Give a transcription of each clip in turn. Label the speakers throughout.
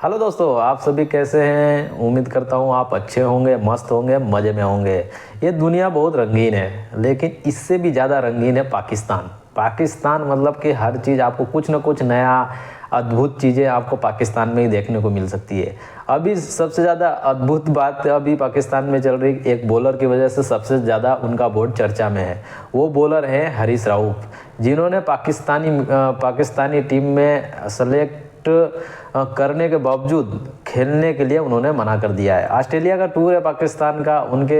Speaker 1: Hello दोस्तों, आप सभी कैसे हैं। उम्मीद करता हूँ आप अच्छे होंगे, मस्त होंगे, मज़े में होंगे। ये दुनिया बहुत रंगीन है, लेकिन इससे भी ज़्यादा रंगीन है पाकिस्तान। पाकिस्तान मतलब कि हर चीज़ आपको कुछ ना कुछ नया अद्भुत चीज़ें आपको पाकिस्तान में ही देखने को मिल सकती है। अभी सबसे ज़्यादा अद्भुत बात अभी पाकिस्तान में चल रही, एक बॉलर की वजह से सबसे ज़्यादा उनका बहुत चर्चा में है। वो बॉलर हैं हरीश राऊफ, जिन्होंने पाकिस्तानी टीम में सेलेक्ट करने के बावजूद खेलने के लिए उन्होंने मना कर दिया है। ऑस्ट्रेलिया का टूर है पाकिस्तान का, उनके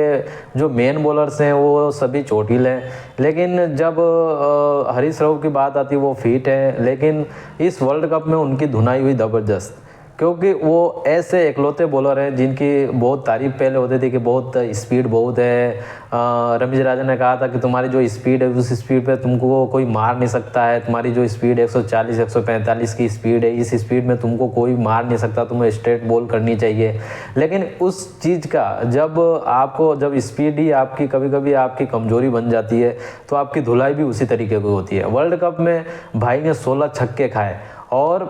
Speaker 1: जो मेन बॉलर्स हैं वो सभी चोटिल हैं, लेकिन जब हरीश राव की बात आती है वो फिट है। लेकिन इस वर्ल्ड कप में उनकी धुनाई हुई ज़बरदस्त, क्योंकि वो ऐसे इकलौते बॉलर हैं जिनकी बहुत तारीफ पहले होती थी कि बहुत स्पीड बहुत है। रमीज राजा ने कहा था कि तुम्हारी जो स्पीड है उस स्पीड पे तुमको कोई मार नहीं सकता है। तुम्हारी जो स्पीड 140 145 की स्पीड है, इस स्पीड में तुमको कोई मार नहीं सकता, तुम्हें स्ट्रेट बॉल करनी चाहिए। लेकिन उस चीज़ का जब स्पीड ही आपकी कभी कभी आपकी कमज़ोरी बन जाती है, तो आपकी धुलाई भी उसी तरीके की होती है। वर्ल्ड कप में भाई ने 16 छक्के खाए और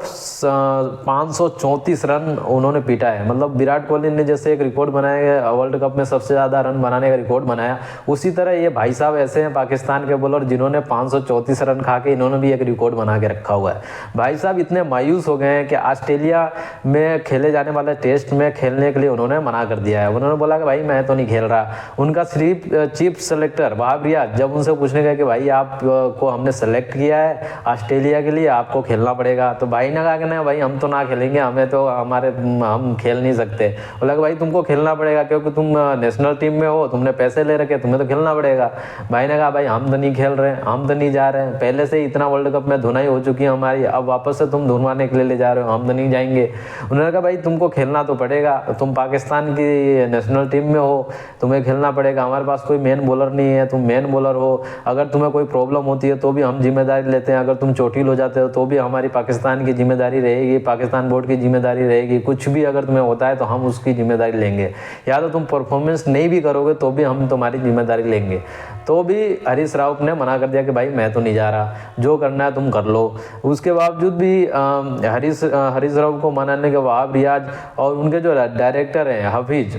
Speaker 1: 534 रन उन्होंने पीटा है। मतलब विराट कोहली ने जैसे एक रिकॉर्ड बनाया वर्ल्ड कप में सबसे ज़्यादा रन बनाने का रिकॉर्ड बनाया, उसी तरह ये भाई साहब ऐसे हैं पाकिस्तान के बॉलर जिन्होंने 534 रन खा के इन्होंने भी एक रिकॉर्ड बना के रखा हुआ है। भाई साहब इतने मायूस हो गए हैं कि ऑस्ट्रेलिया में खेले जाने वाले टेस्ट में खेलने के लिए उन्होंने मना कर दिया है। उन्होंने बोला कि भाई मैं तो नहीं खेल रहा। उनका सिर्फ चीफ सेलेक्टर वहाब रियाज जब उनसे पूछने गए कि भाई आप को हमने सेलेक्ट किया है ऑस्ट्रेलिया के लिए, आपको खेलना पड़ेगा, तो भाई ने कहा कि नहीं भाई हम तो ना खेलेंगे, हम खेल नहीं सकते। बोला कि भाई तुमको खेलना पड़ेगा क्योंकि तुम नेशनल टीम में हो, तुमने पैसे ले रखे, तुम्हें तो खेलना पड़ेगा। भाई ने कहा भाई हम तो नहीं खेल रहे, हम तो नहीं जा रहे हैं, पहले से ही इतना वर्ल्ड कप में धुनाई हो चुकी है हमारी, अब वापस से तुम धुनवाने के लिए ले जा रहे हो, हम तो नहीं जाएंगे। उन्होंने कहा भाई तुमको खेलना तो पड़ेगा, तुम पाकिस्तान की नेशनल टीम में हो, तुम्हें खेलना पड़ेगा। हमारे पास कोई मेन बॉलर नहीं है, तुम मेन बॉलर हो, अगर तुम्हें कोई प्रॉब्लम होती है तो भी हम जिम्मेदारी लेते हैं, अगर तुम चोटिल हो जाते हो तो भी हमारी पाकिस्तान की जिम्मेदारी रहेगी, पाकिस्तान बोर्ड की जिम्मेदारी रहेगी। कुछ भी अगर तुम्हें होता है तो हम उसकी जिम्मेदारी लेंगे, या तो तुम परफॉर्मेंस नहीं भी करोगे तो भी हम तुम्हारी जिम्मेदारी लेंगे। तो भी हरीश राव ने मना कर दिया कि भाई मैं तो नहीं जा रहा, जो करना है तुम कर लो। उसके बावजूद भी हरीश राव को मनाने के वहाब रियाज और उनके जो डायरेक्टर हैं हफीज,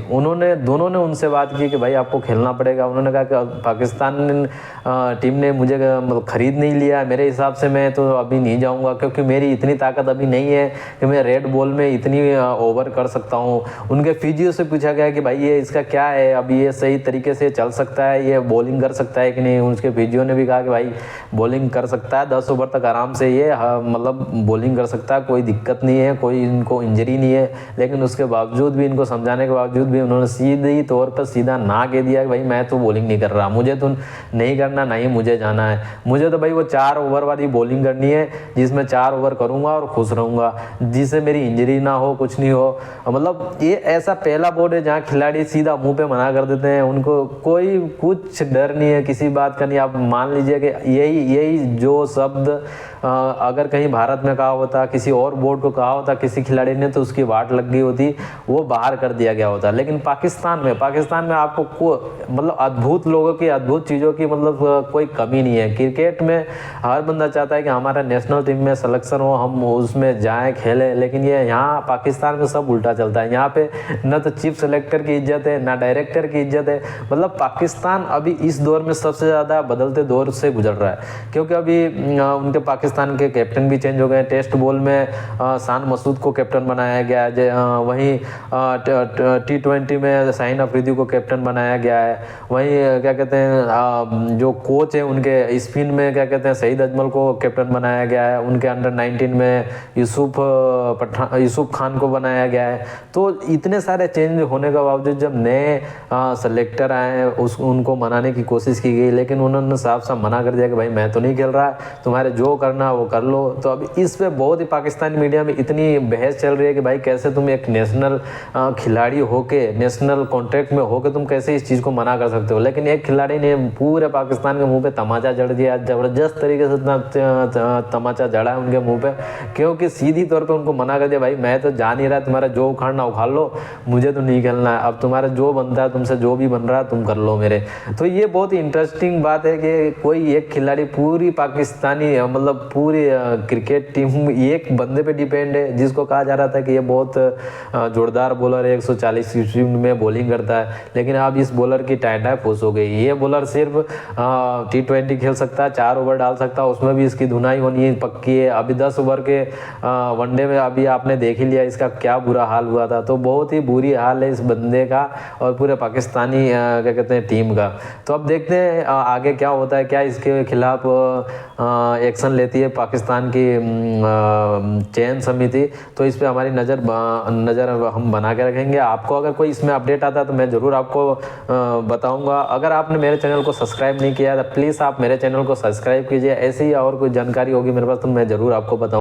Speaker 1: दोनों ने उनसे बात की कि भाई आपको खेलना पड़ेगा। उन्होंने कहा कि पाकिस्तान टीम ने मुझे खरीद नहीं लिया, मेरे हिसाब से मैं तो अभी नहीं जाऊंगा, क्योंकि मेरी इतनी ताकत अभी नहीं है कि मैं रेड बॉल में इतनी ओवर कर सकता हूँ। उनके फिजियो से पूछा गया कि भाई ये इसका क्या है, अभी ये सही तरीके से चल सकता है, ये बॉलिंग कर सकता है कि नहीं। उसके फिजियो ने भी कहा कि भाई बॉलिंग कर सकता है, 10 ओवर तक आराम से ये मतलब बॉलिंग कर सकता है, कोई दिक्कत नहीं है, कोई इनको इंजरी नहीं है। लेकिन उसके बावजूद भी, इनको समझाने के बावजूद भी उन्होंने सीधी तौर पर सीधा ना कह दिया कि भाई मैं तो बॉलिंग नहीं कर रहा, मुझे तो नहीं करना, नहीं मुझे जाना है, मुझे तो भाई वो 4 ओवर वाली बॉलिंग करनी है जिसमें 4 ओवर करूंगा और खुश रहूंगा, जिससे मेरी इंजरी ना हो, कुछ नहीं हो। मतलब ये ऐसा पहला बोर्ड है जहाँ खिलाड़ी सीधा मुंह पे मना कर देते हैं, उनको कोई कुछ डर नहीं है किसी बात का नहीं। आप मान लीजिए कि यही जो शब्द अगर कहीं भारत में कहा होता, किसी और बोर्ड को कहा होता किसी खिलाड़ी ने, तो उसकी वाट लग गई होती, वो बाहर कर दिया गया होता। लेकिन पाकिस्तान में आपको मतलब अद्भुत लोगों की, अद्भुत चीज़ों की मतलब कोई कमी नहीं है। क्रिकेट में हर बंदा चाहता है कि हमारा नेशनल टीम में सिलेक्शन हो, हम उसमें जाएं खेलें, लेकिन ये यहाँ पाकिस्तान में सब उल्टा चलता है। यहाँ पे न तो चीफ सेलेक्टर की इज्जत है, ना डायरेक्टर की इज्जत है। मतलब पाकिस्तान अभी इस दौर में सबसे ज़्यादा बदलते दौर से गुजर रहा है, क्योंकि अभी उनके पाकिस्तान के कैप्टन भी चेंज हो गए। टेस्ट बॉल में शान मसूद को कैप्टन बनाया गया है, वहीं T20 में शाहीन अफरीदी को कैप्टन बनाया गया है। वहीं क्या कहते हैं जो कोच है उनके स्पिन में क्या कहते हैं सईद अजमल को कैप्टन बनाया गया है। उनके अंडर 19 में यूसुफ खान को बनाया गया है। तो इतने सारे चेंज होने के बावजूद जब नए सेलेक्टर आए उनको मनाने की कोशिश की गई, लेकिन उन्होंने साफ साफ मना कर दिया कि भाई मैं तो नहीं खेल रहा, तुम्हारे जो करना वो कर लो। तो अभी इस पे बहुत ही पाकिस्तानी मीडिया में इतनी बहस चल रही है कि भाई कैसे तुम एक नेशनल खिलाड़ी होके, नेशनल कॉन्ट्रैक्ट में होके तुम कैसे इस चीज़ को मना कर सकते हो। लेकिन एक खिलाड़ी ने पूरे पाकिस्तान के मुंह पे तमाचा जड़ दिया, ज़बरदस्त तरीके से तमाचा जड़ा है उनके मुंह पे, क्योंकि सीधी तौर पे उनको मना कर दिया भाई मैं तो जा नहीं रहा, तुम्हारा जो उखाड़ना उखाड़ लो, मुझे तो नहीं खेलना है, अब तुम्हारा जो बनता है, तुमसे जो भी बन रहा है तुम कर लो मेरे। तो ये बहुत ही इंटरेस्टिंग बात है कि कोई एक खिलाड़ी पूरी पाकिस्तानी मतलब पूरी क्रिकेट टीम एक बंदे पे डिपेंड है, जिसको कहा जा रहा था कि ये बहुत जोरदार बॉलर है, 140 स्पीड में बॉलिंग करता है, लेकिन अब इस बॉलर की टाइम फुस हो गई। ये बॉलर सिर्फ T20 खेल सकता है, 4 ओवर डाल सकता है, उसमें भी इसकी धुनाई होनी पक्की है। अभी 10 ओवर के वनडे में अभी आपने देख ही लिया इसका क्या बुरा हाल हुआ था। तो बहुत ही बुरी हाल है इस बंदे का और पूरे पाकिस्तानी क्या कहते हैं टीम का। तो अब देखते हैं आगे क्या होता है, क्या इसके खिलाफ एक्शन लेती है पाकिस्तान की चयन समिति। तो इस पे हमारी नज़र हम बना के रखेंगे। आपको अगर कोई इसमें अपडेट आता है तो मैं ज़रूर आपको बताऊंगा। अगर आपने मेरे चैनल को सब्सक्राइब नहीं किया तो प्लीज़ आप मेरे चैनल को सब्सक्राइब कीजिए। ऐसी ही और कोई जानकारी होगी मेरे पास तो मैं ज़रूर आपको बताऊँगा।